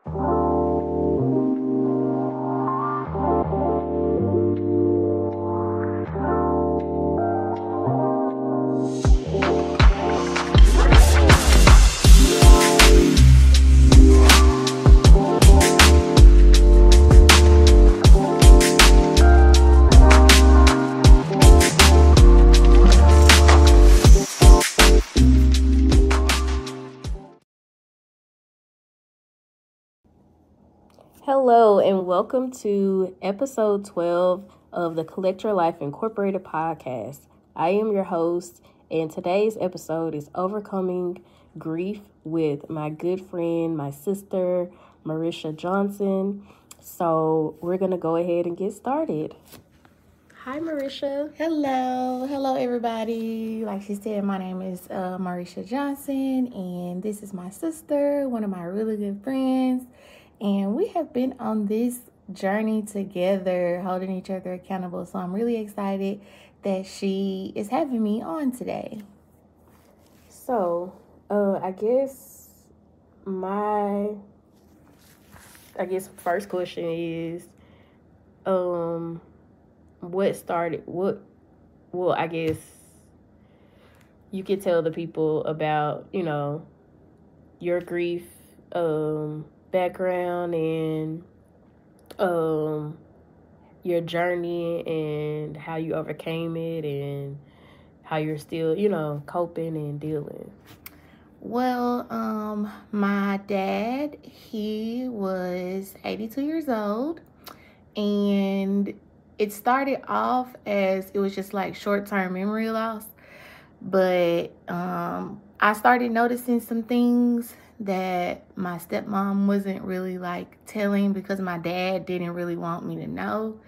Hello, and welcome to episode 12 of the Collect Your Life Incorporated podcast. I am your host, and today's episode is Overcoming Grief with my good friend, my sister, Marisha Johnson. So we're going to go ahead and get started. Hi, Marisha. Hello everybody. Like she said, my name is Marisha Johnson, and this is my sister, one of my really good friends. And we have been on this journey together, holding each other accountable. So I'm really excited that she is having me on today. So, I guess first question is, what started, I guess you could tell the people about, your grief, background and your journey and how you overcame it and how you're still, coping and dealing. Well, my dad, he was 82 years old, and it started off as it was just like short-term memory loss, but I started noticing some things that my stepmom wasn't really like telling because my dad didn't really want me to know.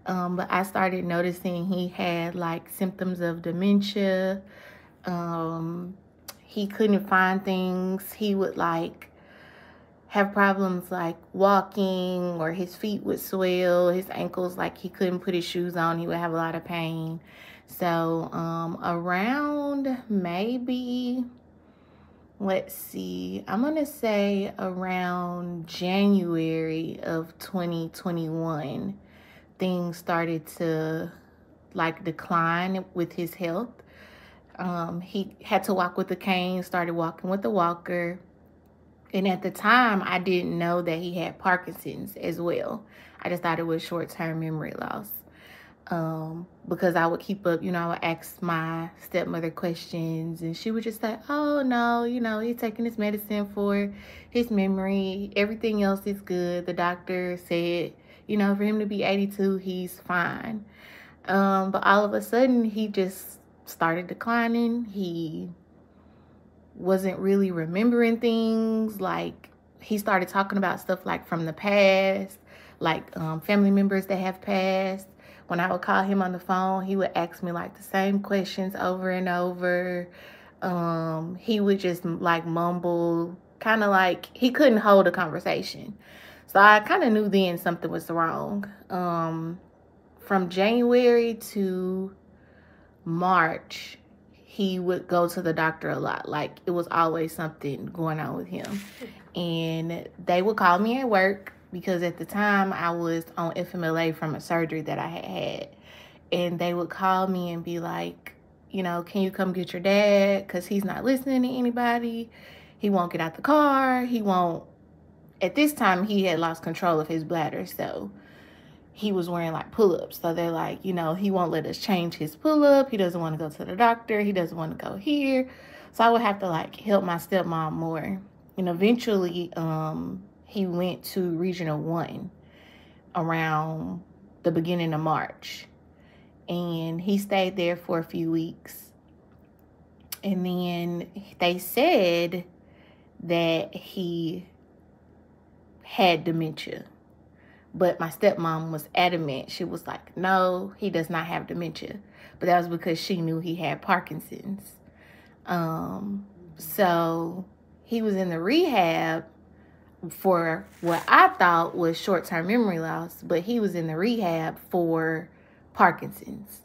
But I started noticing he had like symptoms of dementia. He couldn't find things. He would like have problems like walking, or his feet would swell, his ankles, like he couldn't put his shoes on. He would have a lot of pain. So around maybe, I'm going to say around January of 2021, things started to like decline with his health. He had to walk with a cane, started walking with a walker. And at the time, I didn't know that he had Parkinson's as well. I just thought it was short-term memory loss. Because I would keep up, I would ask my stepmother questions, and she would just say, oh, no, he's taking his medicine for his memory. Everything else is good. The doctor said, for him to be 82, he's fine. But all of a sudden, he just started declining. He wasn't really remembering things. Like, he started talking about stuff like from the past, like family members that have passed. When I would call him on the phone, he would ask me like the same questions over and over. He would just like mumble, kind of like he couldn't hold a conversation. So I kind of knew then something was wrong. From January to March, he would go to the doctor a lot. Like, it was always something going on with him. And they would call me at work, because at the time I was on FMLA from a surgery that I had. And they would call me and be like, can you come get your dad? Because he's not listening to anybody. He won't get out the car. At this time, he had lost control of his bladder. So he was wearing like pull-ups. So they're like, he won't let us change his pull-up. He doesn't want to go to the doctor. He doesn't want to go here. So I would have to like help my stepmom more. And eventually, he went to Regional 1 around the beginning of March. And he stayed there for a few weeks. And then they said that he had dementia. But my stepmom was adamant. She was like, no, he does not have dementia. But that was because she knew he had Parkinson's. So he was in the rehab for what I thought was short-term memory loss, but he was in the rehab for Parkinson's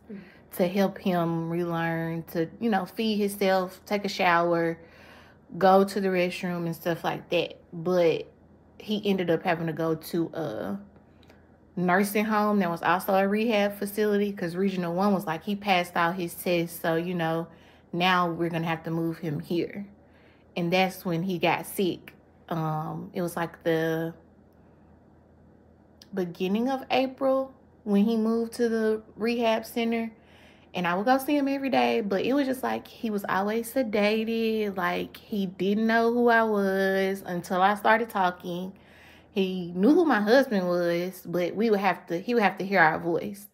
to help him relearn to, feed himself, take a shower, go to the restroom and stuff like that. But he ended up having to go to a nursing home that was also a rehab facility, because Regional 1 was like, he passed out his test, so, now we're going to have to move him here. And that's when he got sick. It was like the beginning of April when he moved to the rehab center. And I would go see him every day, but it was just like he was always sedated. Like, he didn't know who I was until I started talking. He knew who my husband was, but he would have to hear our voice.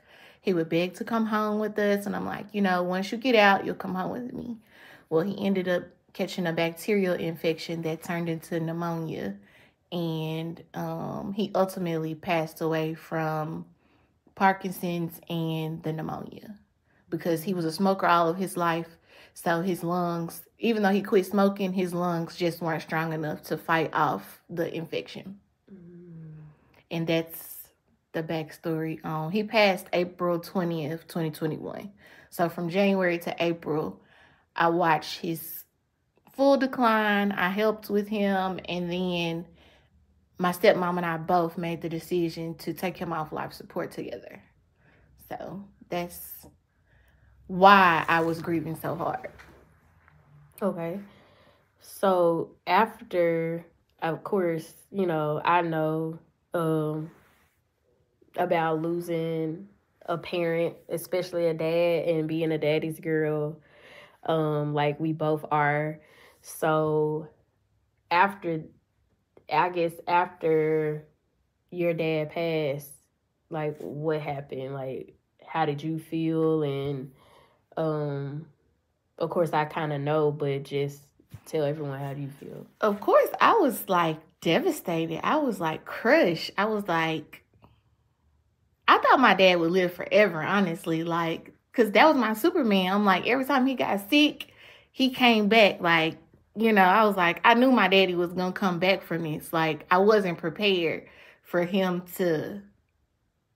He would beg to come home with us, and I'm like, once you get out, you'll come home with me. Well, he ended up catching a bacterial infection that turned into pneumonia, and he ultimately passed away from Parkinson's and the pneumonia, because he was a smoker all of his life. So his lungs, even though he quit smoking, his lungs just weren't strong enough to fight off the infection. And that's the backstory on. He passed April 20th, 2021. So from January to April, I watched his full decline. I helped with him. And then my stepmom and I both made the decision to take him off life support together. So that's why I was grieving so hard. Okay. So after, of course, I know about losing a parent, especially a dad, and being a daddy's girl, like we both are. So after your dad passed, like, what happened? Like, how did you feel? And of course I kind of know, but just tell everyone, how do you feel? Of course, I was like devastated. I was like crushed. I was like, I thought my dad would live forever, honestly, like, because that was my Superman. I'm like, every time he got sick, he came back. Like, I was like, I knew my daddy was going to come back from this. Like, I wasn't prepared for him to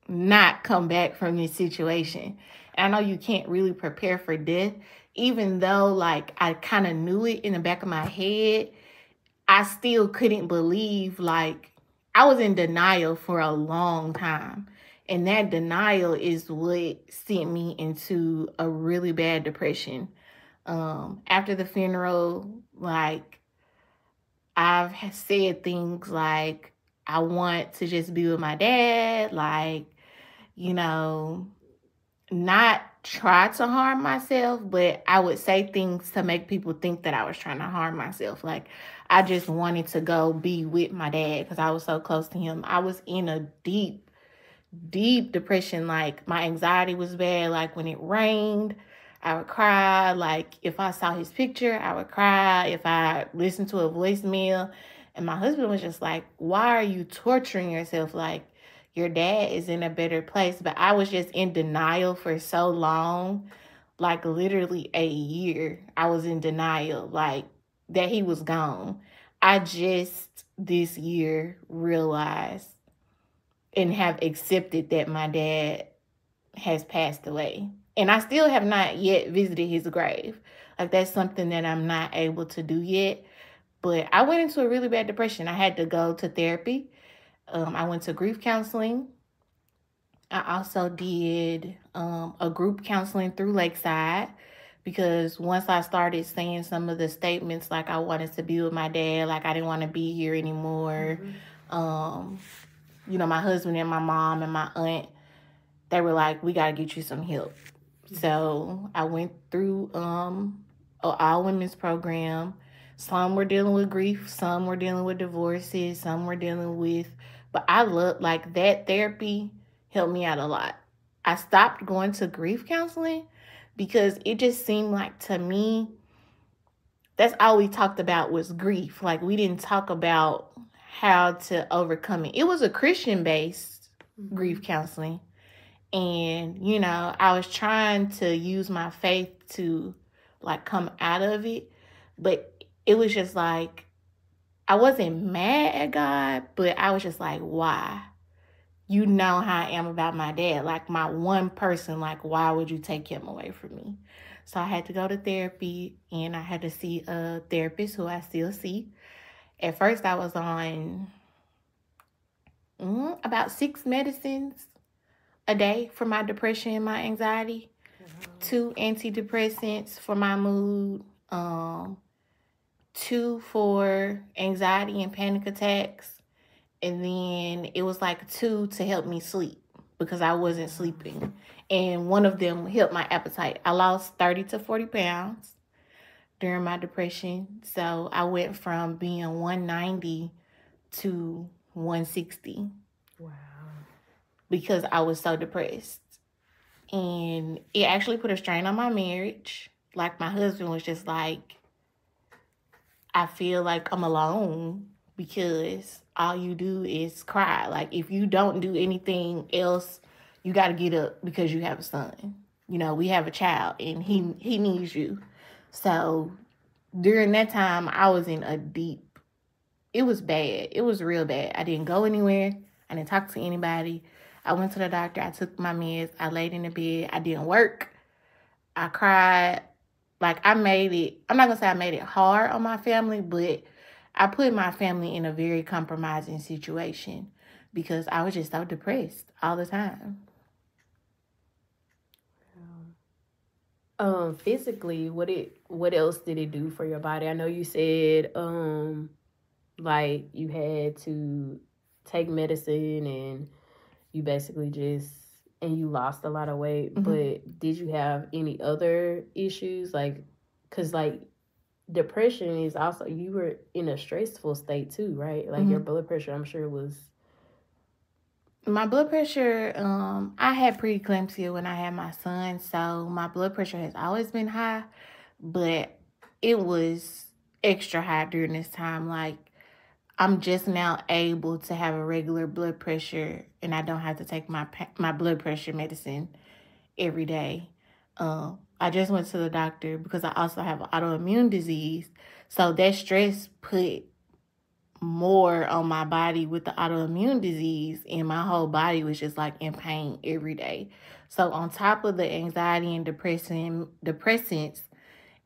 not come back from this situation. And I know you can't really prepare for death, even though, like, I kind of knew it in the back of my head. I still couldn't believe, like, I was in denial for a long time. And that denial is what sent me into a really bad depression. After the funeral, like, I've said things like, I want to just be with my dad, like, not try to harm myself, but I would say things to make people think that I was trying to harm myself. Like, I just wanted to go be with my dad because I was so close to him. I was in a deep depression. Like, my anxiety was bad. Like, when it rained, I would cry. Like, if I saw his picture, I would cry. If I listened to a voicemail. And my husband was just like, why are you torturing yourself? Like, your dad is in a better place. But I was just in denial for so long, like literally a year. I was in denial, like, that he was gone. I just this year realized and have accepted that my dad has passed away. And I still have not yet visited his grave. Like, that's something that I'm not able to do yet. But I went into a really bad depression. I had to go to therapy. I went to grief counseling. I also did a group counseling through Lakeside, because once I started saying some of the statements, like, I wanted to be with my dad, like, I didn't want to be here anymore. My husband and my mom and my aunt, they were like, we got to get you some help. So I went through an all-women's program. Some were dealing with grief. Some were dealing with divorces. Some were dealing with... But I love, like, that therapy helped me out a lot. I stopped going to grief counseling because it just seemed like, to me, that's all we talked about was grief. Like, we didn't talk about how to overcome it. It was a Christian-based grief counseling. And, I was trying to use my faith to, like, come out of it. But it was just like, I wasn't mad at God, but I was just like, why? You know how I am about my dad. Like, my one person, like, why would you take him away from me? So I had to go to therapy, and I had to see a therapist who I still see. At first, I was on about 6 medicines a day for my depression and my anxiety. 2 antidepressants for my mood. 2 for anxiety and panic attacks. And then it was like 2 to help me sleep because I wasn't sleeping. And one of them helped my appetite. I lost 30 to 40 pounds during my depression. So I went from being 190 to 160. Wow. Because I was so depressed. And it actually put a strain on my marriage. Like, my husband was just like, I feel like I'm alone because all you do is cry. Like, if you don't do anything else, you got to get up because you have a son. You know, we have a child and he needs you. So during that time, I was in a deep, it was bad. It was real bad. I didn't go anywhere. I didn't talk to anybody. I went to the doctor. I took my meds. I laid in the bed. I didn't work. I cried. Like, I made it, I'm not going to say I made it hard on my family, but I put my family in a very compromising situation because I was just so depressed all the time. Physically, what else did it do for your body? I know you said, like, you had to take medicine and you basically and you lost a lot of weight, but did you have any other issues? Like, because, like, depression is also, you were in a stressful state too, right? Like, your blood pressure, I'm sure, was... My blood pressure, I had preeclampsia when I had my son, so my blood pressure has always been high, but it was extra high during this time. Like, I'm just now able to have a regular blood pressure, and I don't have to take my blood pressure medicine every day. I just went to the doctor because I also have an autoimmune disease, so that stress put more on my body with the autoimmune disease, and my whole body was just like in pain every day. So on top of the anxiety and depressants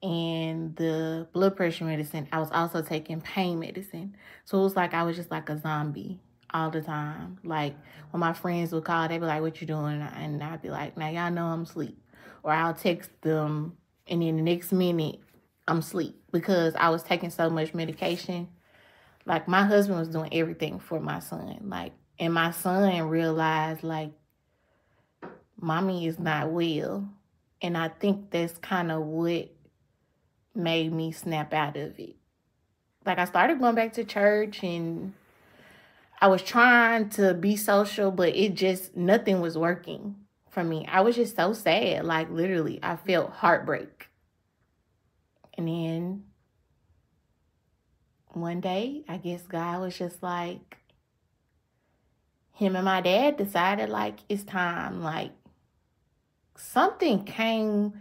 and the blood pressure medicine, I was also taking pain medicine. So it was like I was just like a zombie all the time. Like, when my friends would call, they'd be like, "What you doing?" And I'd be like, "Now y'all know I'm asleep." Or I'll text them, and then the next minute I'm asleep because I was taking so much medication. Like, my husband was doing everything for my son. Like, and my son realized, like, mommy is not well. And I think that's kind of what made me snap out of it. Like, I started going back to church and I was trying to be social, but nothing was working for me. I was just so sad. Like, literally, I felt heartbreak. And then one day, I guess God was just like, him and my dad decided, like, it's time. Like, something came.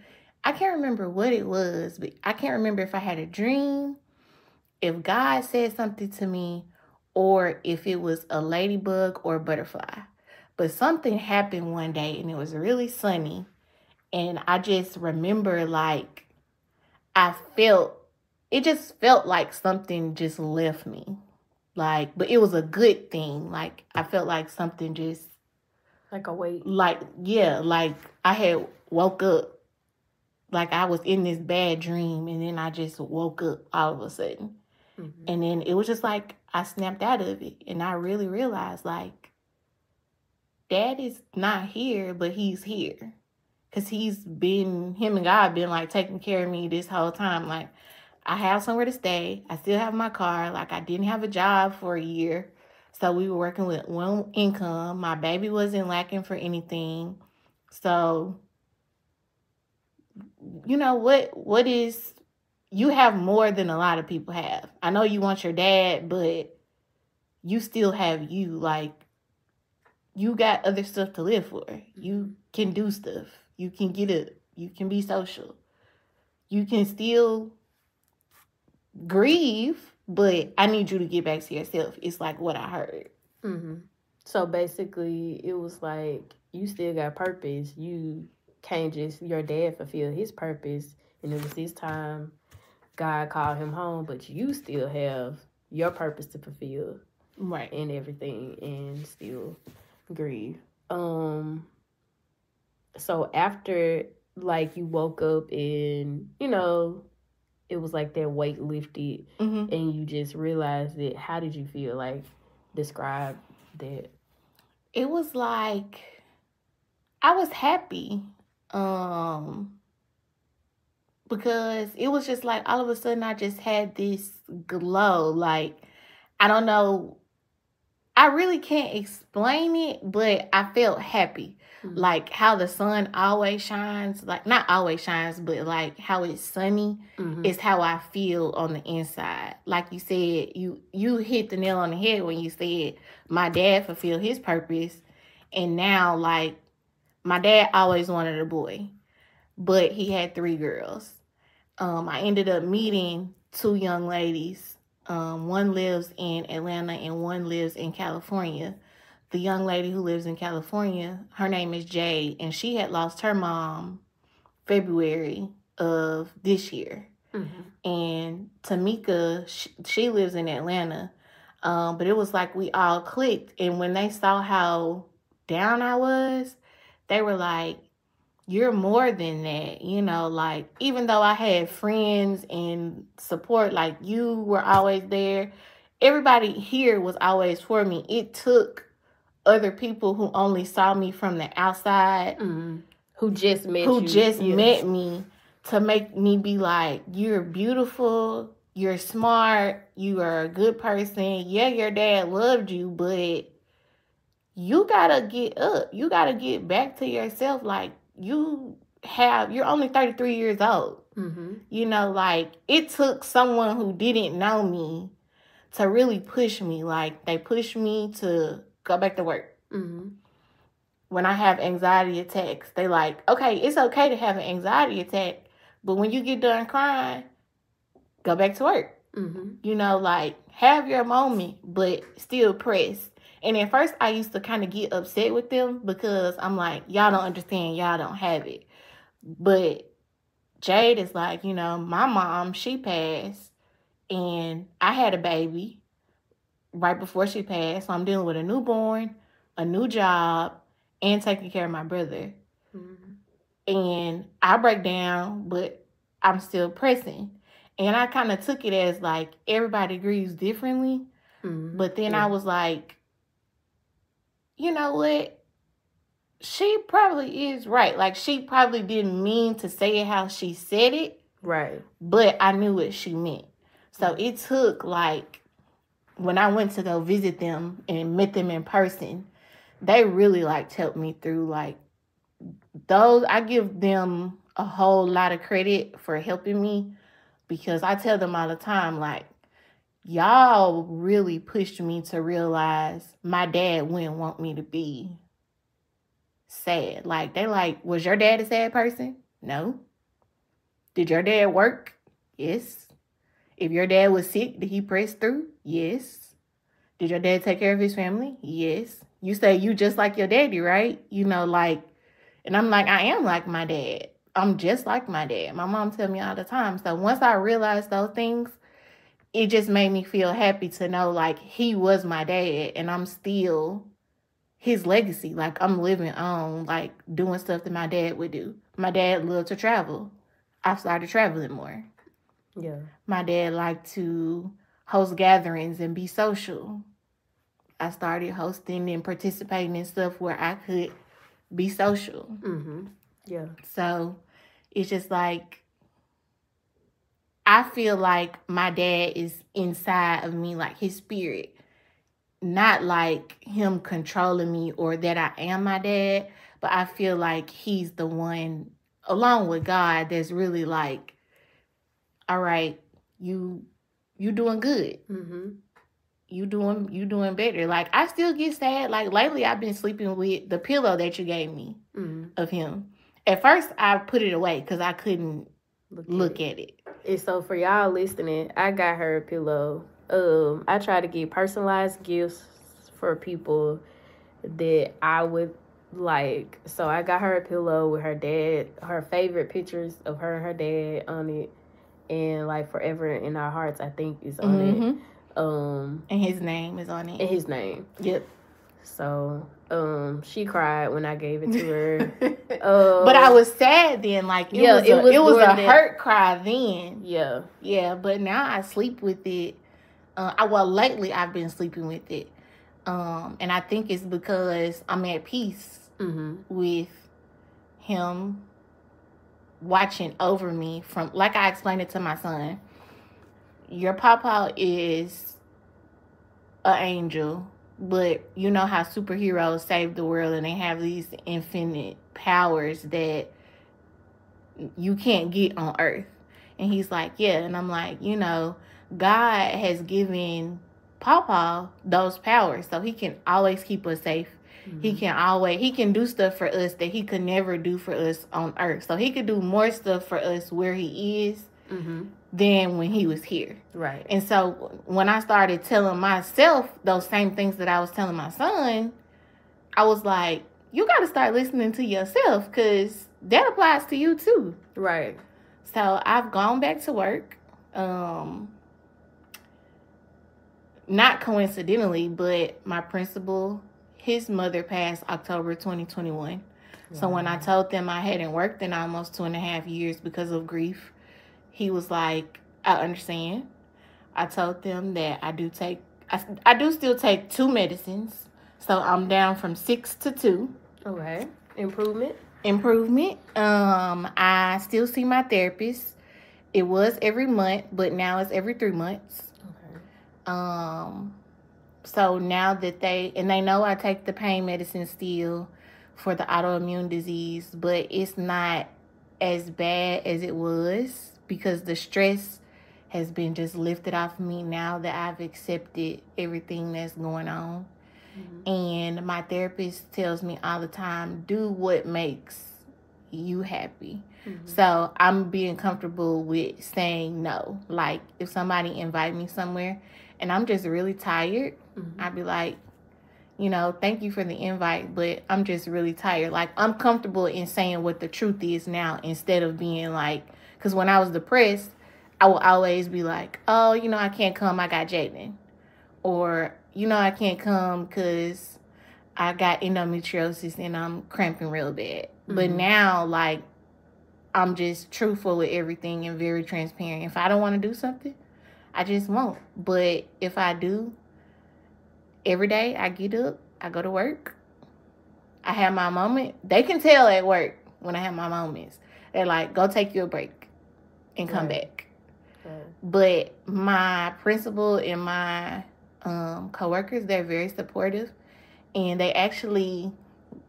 I can't remember what it was, but I can't remember if I had a dream, if God said something to me, or if it was a ladybug or a butterfly. But something happened one day, and it was really sunny. And I just remember, like, it just felt like something just left me. Like, but it was a good thing. Like, I felt like something just... Like a weight. Like, yeah, like I had woke up. Like, I was in this bad dream, and then I just woke up all of a sudden. And then it was just like I snapped out of it. And I really realized, like, Dad is not here, but he's here. Because him and God been, like, taking care of me this whole time. Like, I have somewhere to stay. I still have my car. Like, I didn't have a job for a year. So we were working with one income. My baby wasn't lacking for anything. So, you know, you have more than a lot of people have. I know you want your dad, but you still have you. Like, you got other stuff to live for. You can do stuff. You can get up. You can be social. You can still grieve, but I need you to get back to yourself. It's like what I heard. So basically, it was like, you still got purpose. You can't just, your dad fulfilled his purpose, and it was his time. God called him home, but you still have your purpose to fulfill. right, and everything, and still grieve. So after, like, you woke up and, it was like that weight lifted, and you just realized it, how did you feel? Like, describe that. It was like I was happy. Because it was just like all of a sudden I just had this glow. Like, I don't know, I really can't explain it, but I felt happy. Like how the sun always shines, like not always shines, but like how it's sunny is how I feel on the inside. Like you said, you hit the nail on the head when you said my dad fulfilled his purpose. And now, like, my dad always wanted a boy, but he had 3 girls. I ended up meeting 2 young ladies. One lives in Atlanta and one lives in California. The young lady who lives in California, her name is Jade, and she had lost her mom February of this year. And Tamika, she lives in Atlanta. But it was like we all clicked. And when they saw how down I was, they were like, you're more than that, like, even though I had friends and support, like you were always there, everybody here was always for me. It took other people who only saw me from the outside, who just met me, to make me be like, you're beautiful, you're smart, you are a good person. Yeah, your dad loved you, but you gotta get up. You gotta get back to yourself. Like, you're only 33 years old. Like, it took someone who didn't know me to really push me. Like, they pushed me to go back to work. When I have anxiety attacks, they like, okay, it's okay to have an anxiety attack, but when you get done crying, go back to work. Like, have your moment, but still press. And at first, I used to kind of get upset with them because I'm like, y'all don't understand. Y'all don't have it. But Jade is like, my mom, she passed. And I had a baby right before she passed. So I'm dealing with a newborn, a new job, and taking care of my brother. And I break down, but I'm still pressing. And I kind of took it as like everybody grieves differently. But then I was like, you know what? She probably is right. Like, she probably didn't mean to say it how she said it. Right. But I knew what she meant. So it took, like, when I went to go visit them and met them in person, they really, like, helped me through, like, those. I give them a whole lot of credit for helping me, because I tell them all the time, like, y'all really pushed me to realize my dad wouldn't want me to be sad. Like, they like, was your dad a sad person? No. Did your dad work? Yes. If your dad was sick, did he press through? Yes. Did your dad take care of his family? Yes. You say you just like your daddy, right? Like, and I'm like, I am like my dad. I'm just like my dad. My mom tell me all the time. So once I realized those things, it just made me feel happy to know, like, he was my dad and I'm still his legacy. Like, I'm living on, like, doing stuff that my dad would do. My dad loved to travel. I started traveling more. Yeah. My dad liked to host gatherings and be social. I started hosting and participating in stuff where I could be social. Yeah. So it's just like, I feel like my dad is inside of me, like his spirit. Not like him controlling me or that I am my dad, but I feel like he's the one, along with God, that's really like, all right, you doing good. You doing better. Like, I still get sad. Like, lately I've been sleeping with the pillow that you gave me of him. At first I put it away because I couldn't look at it. And so for y'all listening, I got her a pillow. I try to get personalized gifts for people that I would like. So I got her a pillow with her dad, her favorite pictures of her and her dad on it, and like Forever in Our Hearts, I think, is on And his name is on it. And his name. Yep. So, she cried when I gave it to her. But I was sad then. Like, it was a hurt cry then. Yeah. Yeah, but now I sleep with it. Lately I've been sleeping with it. And I think it's because I'm at peace with him watching over me from, like I explained it to my son, your papa is an angel, but you know how superheroes save the world and they have these infinite powers that you can't get on earth. And he's like, yeah. And I'm like, God has given Papa those powers, so he can always keep us safe. He can do stuff for us that he could never do for us on earth. So he could do more stuff for us where he is than when he was here. Right. And so when I started telling myself those same things that I was telling my son, I was like, you got to start listening to yourself, because that applies to you too. Right. So I've gone back to work. Not coincidentally, but my principal, his mother passed October 2021. Wow. So when I told them I hadn't worked in almost 2.5 years because of grief, he was like, I understand. I told them that I do still take 2 medicines. So I'm down from 6 to 2. Okay. Improvement. I still see my therapist. It was every month, but now it's every 3 months. So now that they know I take the pain medicine still for the autoimmune disease, but it's not as bad as it was because the stress has been just lifted off me now that I've accepted everything that's going on. And my therapist tells me all the time, do what makes you happy. So I'm being comfortable with saying no. Like if somebody invite me somewhere and I'm just really tired, I'd be like, thank you for the invite, but I'm just really tired. Like I'm comfortable in saying what the truth is now instead of being like, because when I was depressed, I would always be like, oh, I can't come, I got Jaden. Or, I can't come because I got endometriosis and I'm cramping real bad. But now, like, I'm just truthful with everything and very transparent. If I don't want to do something, I just won't. But if I do, every day I get up, I go to work, I have my moment. They can tell at work when I have my moments. They're like, go take you a break and come back. But my principal and my coworkers, they're very supportive. And they actually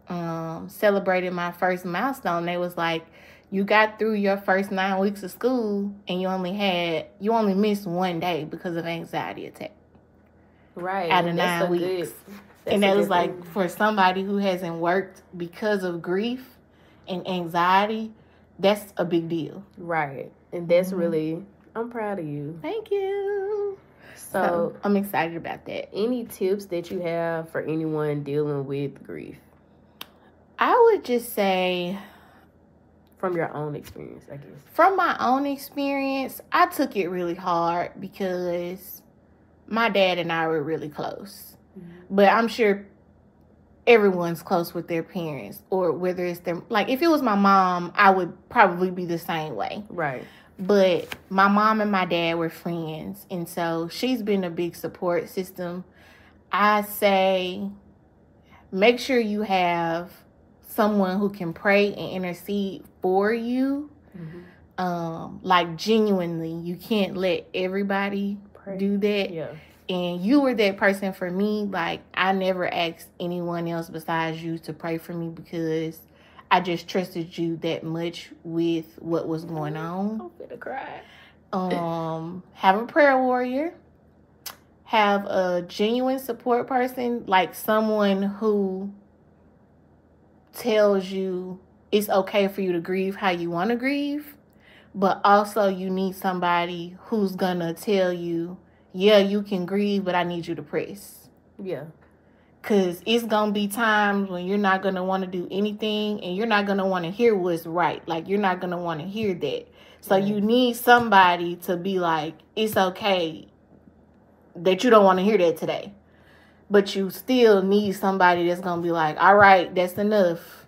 celebrated my first milestone. They was like, you got through your first 9 weeks of school and you only missed 1 day because of anxiety attack. Right. Out of 9 weeks. And that was like, for somebody who hasn't worked because of grief and anxiety, that's a big deal. Right. And that's really, I'm proud of you. Thank you. So I'm excited about that. Any tips that you have for anyone dealing with grief? I would just say, from your own experience, I guess. From my own experience, I took it really hard because my dad and I were really close. But I'm sure everyone's close with their parents, or whether it's their, like, if it was my mom, I would probably be the same way. Right. But my mom and my dad were friends, and so she's been a big support system. I say, make sure you have someone who can pray and intercede for you. Like, genuinely, you can't let everybody do that. Yeah. And you were that person for me. Like, I never asked anyone else besides you to pray for me because I just trusted you that much with what was going on. I'm gonna cry. Have a prayer warrior. Have a genuine support person, like someone who tells you it's okay for you to grieve how you want to grieve, but also you need somebody who's gonna tell you, yeah, you can grieve, but I need you to press. Yeah. Because it's going to be times when you're not going to want to do anything and you're not going to want to hear what's right. Like, you're not going to want to hear that. So you need somebody to be like, it's okay. that you don't want to hear that today. But you still need somebody that's going to be like, all right, that's enough.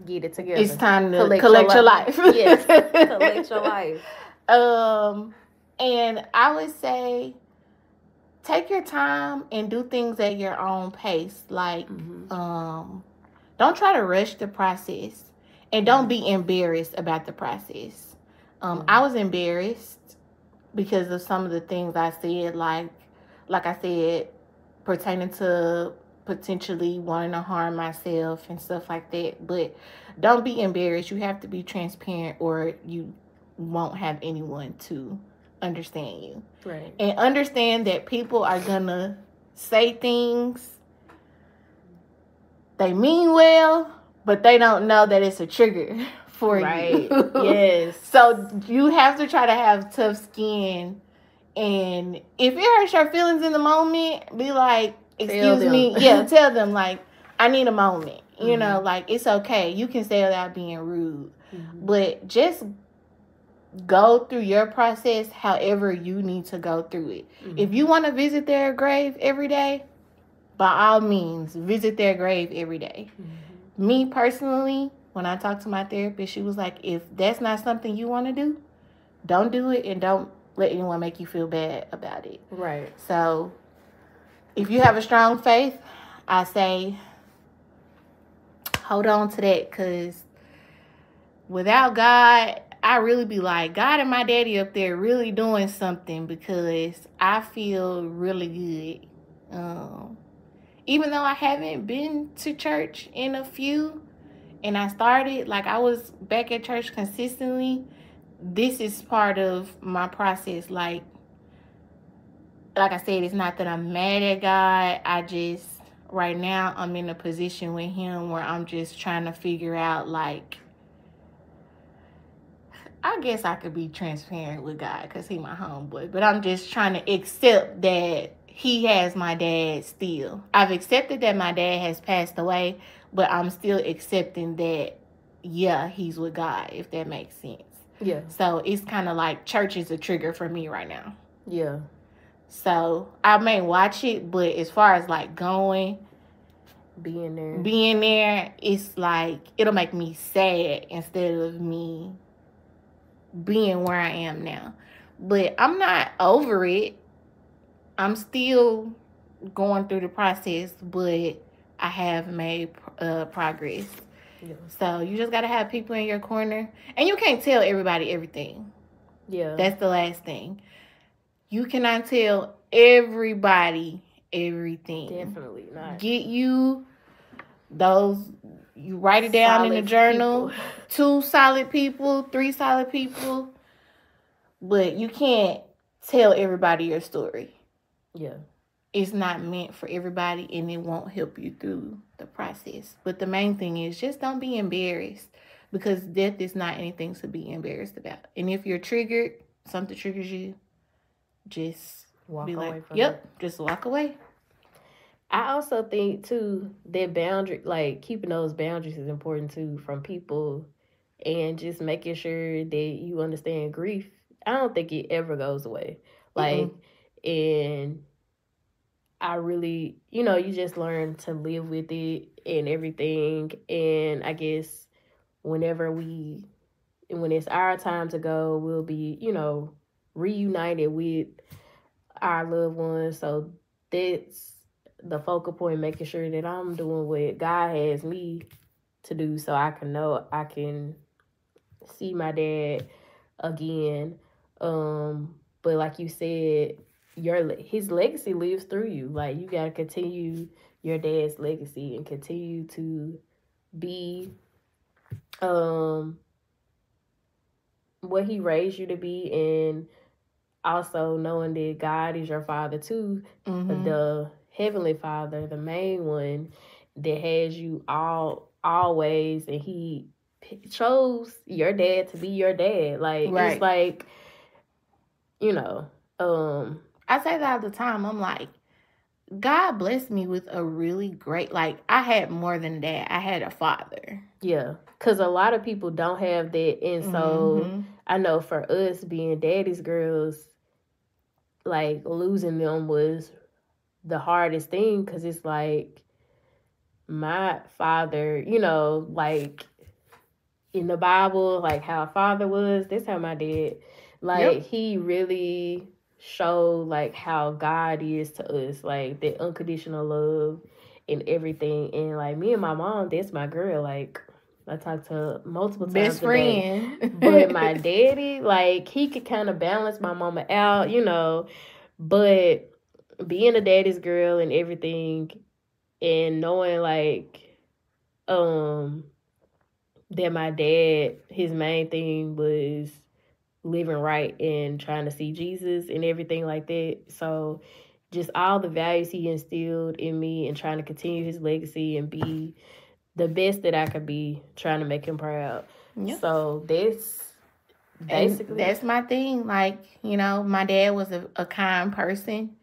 Get it together. It's time to collect your life. Yes, collect your life. And I would say take your time and do things at your own pace. Like, don't try to rush the process. And don't be embarrassed about the process. I was embarrassed because of some of the things I said, like I said, pertaining to potentially wanting to harm myself and stuff like that. But don't be embarrassed. You have to be transparent, or you won't have anyone to understand you. Right. And understand that people are gonna say things they mean well, but they don't know that it's a trigger for you. Yes. So you have to try to have tough skin. And if it hurts your feelings in the moment, be like, excuse me. Yeah, tell them, like, I need a moment. You know, like, it's okay. You can say without being rude. But just go through your process however you need to go through it. If you want to visit their grave every day, by all means, visit their grave every day. Me personally, when I talked to my therapist, she was like, if that's not something you want to do, don't do it, and don't let anyone make you feel bad about it. Right. So if you have a strong faith, I say hold on to that, because without God, I really be like, God and my daddy up there really doing something, because I feel really good. Even though I haven't been to church in a few, and I started, like, I was back at church consistently, this is part of my process. Like I said, it's not that I'm mad at God. I just, right now, I'm in a position with him where I'm just trying to figure out, like, I guess I could be transparent with God because he my homeboy, but I'm just trying to accept that he has my dad still. I've accepted that my dad has passed away, but I'm still accepting that, yeah, he's with God, if that makes sense. Yeah. So it's kind of like church is a trigger for me right now. Yeah. So I may watch it, but as far as like going, being there, it's like it'll make me sad instead of me being where I am now. But I'm not over it. I'm still going through the process, but I have made progress. Yeah. So you just got to have people in your corner. And you can't tell everybody everything. Yeah. That's the last thing. You cannot tell everybody everything. Definitely not. Get you those, you write it down solid in the journal. 2 solid people, 3 solid people. But you can't tell everybody your story. Yeah. It's not meant for everybody, and it won't help you through the process. But the main thing is just don't be embarrassed, because death is not anything to be embarrassed about. And if you're triggered, something triggers you, just walk away from it. Just walk away. I also think too that boundary, like keeping those boundaries, is important too from people, and just making sure that you understand grief. I don't think it ever goes away. Like, and I really, you just learn to live with it and everything. And I guess when it's our time to go, we'll be, reunited with our loved ones. So that's the focal point, making sure that I'm doing what God has me to do, so I can know I can see my dad again. But like you said, his legacy lives through you. Like, you gotta continue your dad's legacy and continue to be what he raised you to be, and also knowing that God is your father too, the heavenly father, the main one that has you always, and he chose your dad to be your dad. Like, right. It's like, I say that all the time. I'm like, God blessed me with a really great, like, I had more than that. I had a father. Yeah, because a lot of people don't have that. And so I know for us being daddy's girls, like, losing them was the hardest thing, because it's like my father, like in the Bible, like how a father was, that's how my dad, like, he really showed like how God is to us, like that unconditional love and everything. And like me and my mom, that's my girl. Like, I talk to her multiple times a day. But my daddy, like, he could kind of balance my mama out, but being a daddy's girl and everything, and knowing like that my dad, his main thing was living right and trying to see Jesus and everything like that. So just all the values he instilled in me and trying to continue his legacy and be the best that I could be, trying to make him proud. Yep. So that's basically... And that's my thing. Like, my dad was a kind person.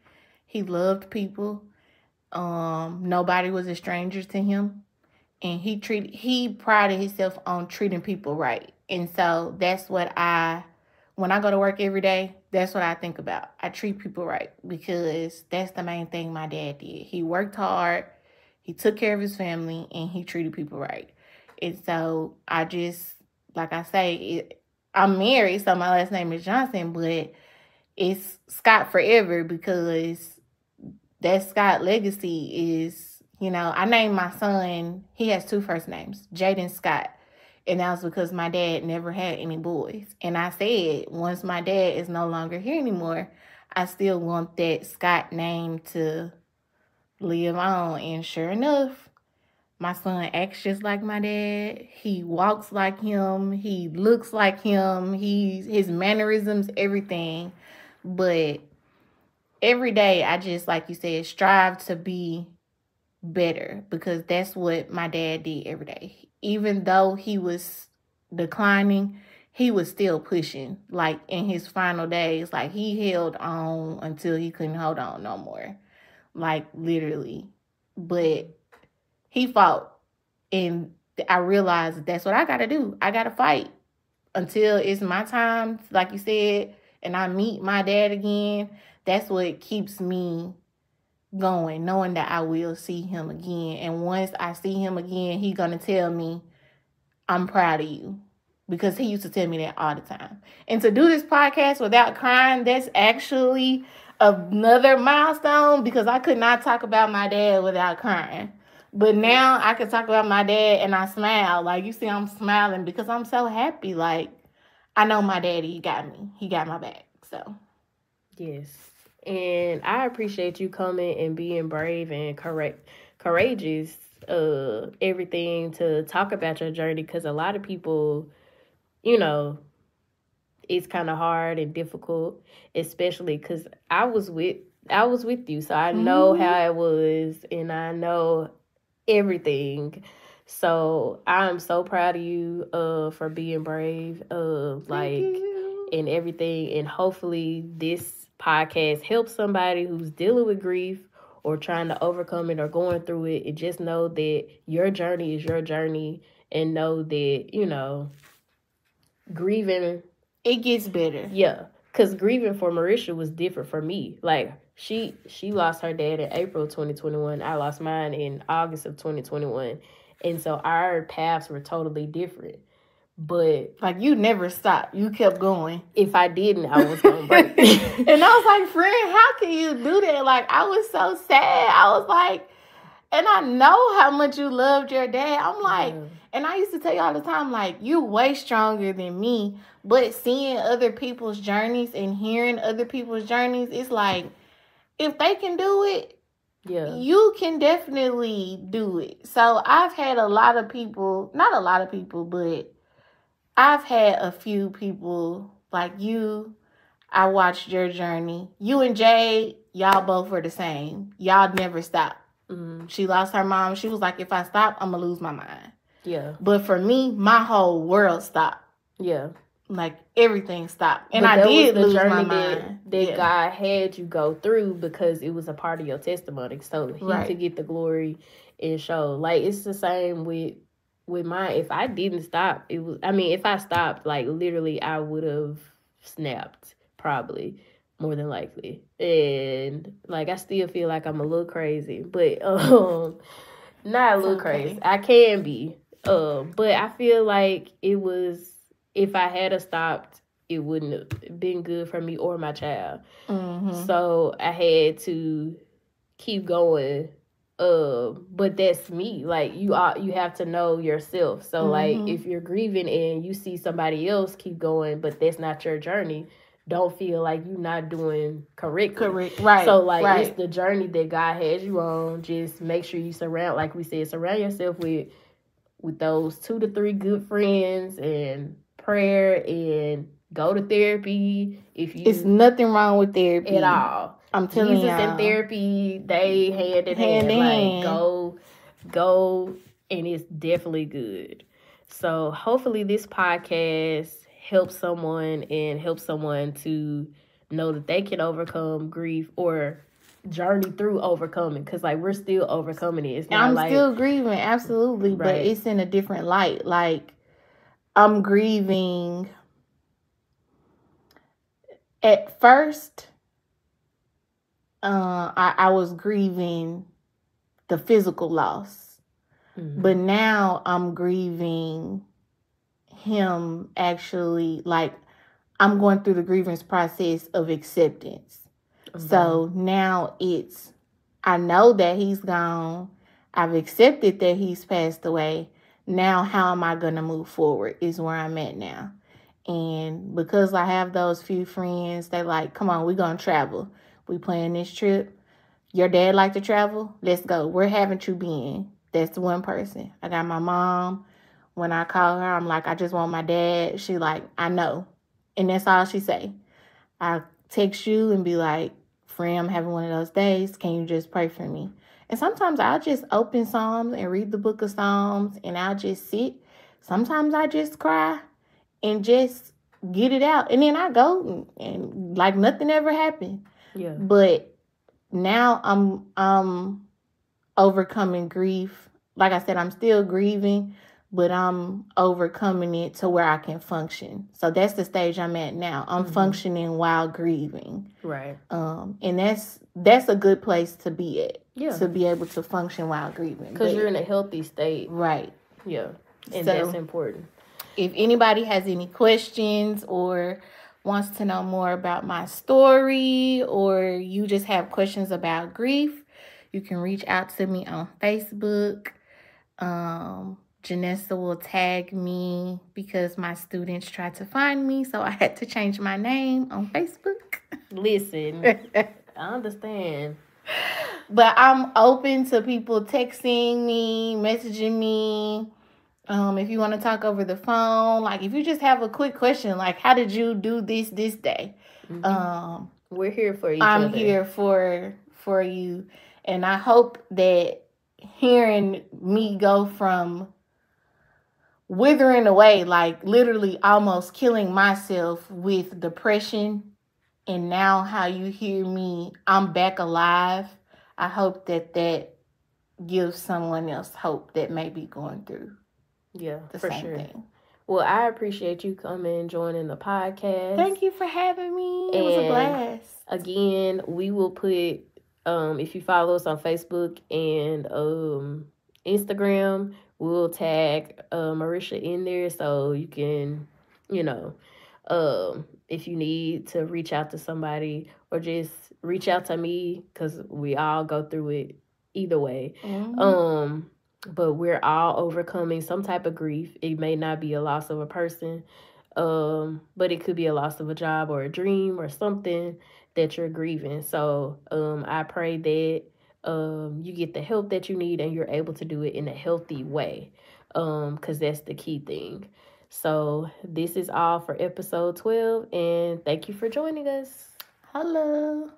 He loved people. Nobody was a stranger to him. And he prided himself on treating people right. And so that's what when I go to work every day, that's what I think about. I treat people right, because that's the main thing my dad did. He worked hard, he took care of his family, and he treated people right. And so I just, like I say, I'm married, so my last name is Johnson, but it's Scott forever, because that Scott legacy is... I named my son, he has 2 first names, Jaden Scott. And that was because my dad never had any boys. And I said, once my dad is no longer here anymore, I still want that Scott name to live on. And sure enough, my son acts just like my dad. He walks like him. He looks like him. His mannerisms, everything. But every day, I just, like you said, strive to be better, because that's what my dad did every day. Even though he was declining, he was still pushing. Like, in his final days, like, he held on until he couldn't hold on no more, like, literally. But he fought, and I realized that's what I gotta do. I gotta fight until it's my time, like you said, and I meet my dad again. That's what keeps me going, knowing that I will see him again. And once I see him again, he's going to tell me, I'm proud of you. Because he used to tell me that all the time. And to do this podcast without crying, that's actually another milestone, because I could not talk about my dad without crying. But now I can talk about my dad and I smile. Like, you see, I'm smiling because I'm so happy. Like, I know my daddy, he got me. He got my back. So, yes. And I appreciate you coming and being brave and courageous, everything, to talk about your journey, because a lot of people, it's kind of hard and difficult, especially because I was with you, so I know how it was, and I know everything. So I'm so proud of you for being brave, and everything, and hopefully this podcast helps somebody who's dealing with grief or trying to overcome it or going through it. And just know that your journey is your journey, and know that, grieving, it gets better. Yeah, because grieving for Marisha was different for me. Like, she lost her dad in April 2021. I lost mine in August of 2021. And so our paths were totally different. But like, you never stopped. You kept going. If I didn't, I was going to break. And I was like, friend, how can you do that? Like, I was so sad. I was like, and I know how much you loved your dad. I'm like, and I used to tell you all the time, like, you way stronger than me. But seeing other people's journeys and hearing other people's journeys, it's like, if they can do it, you can definitely do it. So I've had a lot of people, not a lot of people, but I've had a few people like you. I watched your journey. You and Jay, y'all both were the same. Y'all never stopped. Mm-hmm. She lost her mom. She was like, if I stop, I'm going to lose my mind. Yeah. But for me, my whole world stopped. Yeah. Like, everything stopped. And I did lose my mind. That God had you go through, because it was a part of your testimony. So he could get the glory and show. Like, it's the same with mine. If I didn't stop, if I stopped, like, literally, I would have snapped, probably, more than likely. And like I still feel like I'm a little crazy, but not a little crazy. I can be. But I feel like it was, if I had stopped, it wouldn't have been good for me or my child. Mm-hmm. So I had to keep going. But that's me. Like you have to know yourself. So like if you're grieving and you see somebody else keep going, but that's not your journey, don't feel like you're not doing correctly. Right. So like it's the journey that God has you on. Just make sure you surround, like we said, surround yourself with those 2 to 3 good friends, and prayer, and go to therapy. It's nothing wrong with therapy at all. I'm telling you, Jesus and therapy, they hand in hand. Like go, and it's definitely good. So hopefully this podcast helps someone, and helps someone to know that they can overcome grief, or journey through overcoming, because like we're still overcoming it. It's not I'm still grieving, absolutely, right. But it's in a different light. Like I'm grieving. At first, I was grieving the physical loss, but now I'm grieving him actually. Like I'm going through the grievance process of acceptance. So now I know that he's gone. I've accepted that he's passed away. Now, how am I going to move forward is where I'm at now. And because I have those few friends, they like, come on, we're going to travel. We plan this trip. Your dad like to travel? Let's go. Where haven't you been? That's one person. I got my mom. When I call her, I'm like, I just want my dad. She like, I know. And that's all she say. I text you and be like, friend, I'm having one of those days. Can you just pray for me? And sometimes I'll just open Psalms and read the book of Psalms, and I'll just sit. Sometimes I just cry and just get it out. And then I go and like nothing ever happened. Yeah. But now I'm overcoming grief. Like I said, I'm still grieving, but I'm overcoming it to where I can function. So that's the stage I'm at now. I'm functioning while grieving. Right. And that's a good place to be at. Yeah. To be able to function while grieving. Because you're in a healthy state. Right. Yeah. And so, that's important. If anybody has any questions or wants to know more about my story, or you just have questions about grief, you can reach out to me on Facebook. Janessa will tag me because my students tried to find me, so I had to change my name on Facebook. Listen, I understand. But I'm open to people texting me, messaging me. If you want to talk over the phone, like if you just have a quick question, like how did you do this day? We're here for you. I'm here for you, and I hope that hearing me go from withering away, like literally almost killing myself with depression, and now how you hear me, I'm back alive. I hope that gives someone else hope that may be going through the same thing. Well, I appreciate you coming and joining the podcast. Thank you for having me. It was a blast. Again, we will put, if you follow us on Facebook and Instagram, we'll tag Marisha in there, so you can, if you need to reach out to somebody, or just reach out to me, because we all go through it either way. But we're all overcoming some type of grief. It may not be a loss of a person, but it could be a loss of a job or a dream or something that you're grieving. So I pray that you get the help that you need, and you're able to do it in a healthy way, because that's the key thing. So this is all for episode 12, and thank you for joining us. Hello.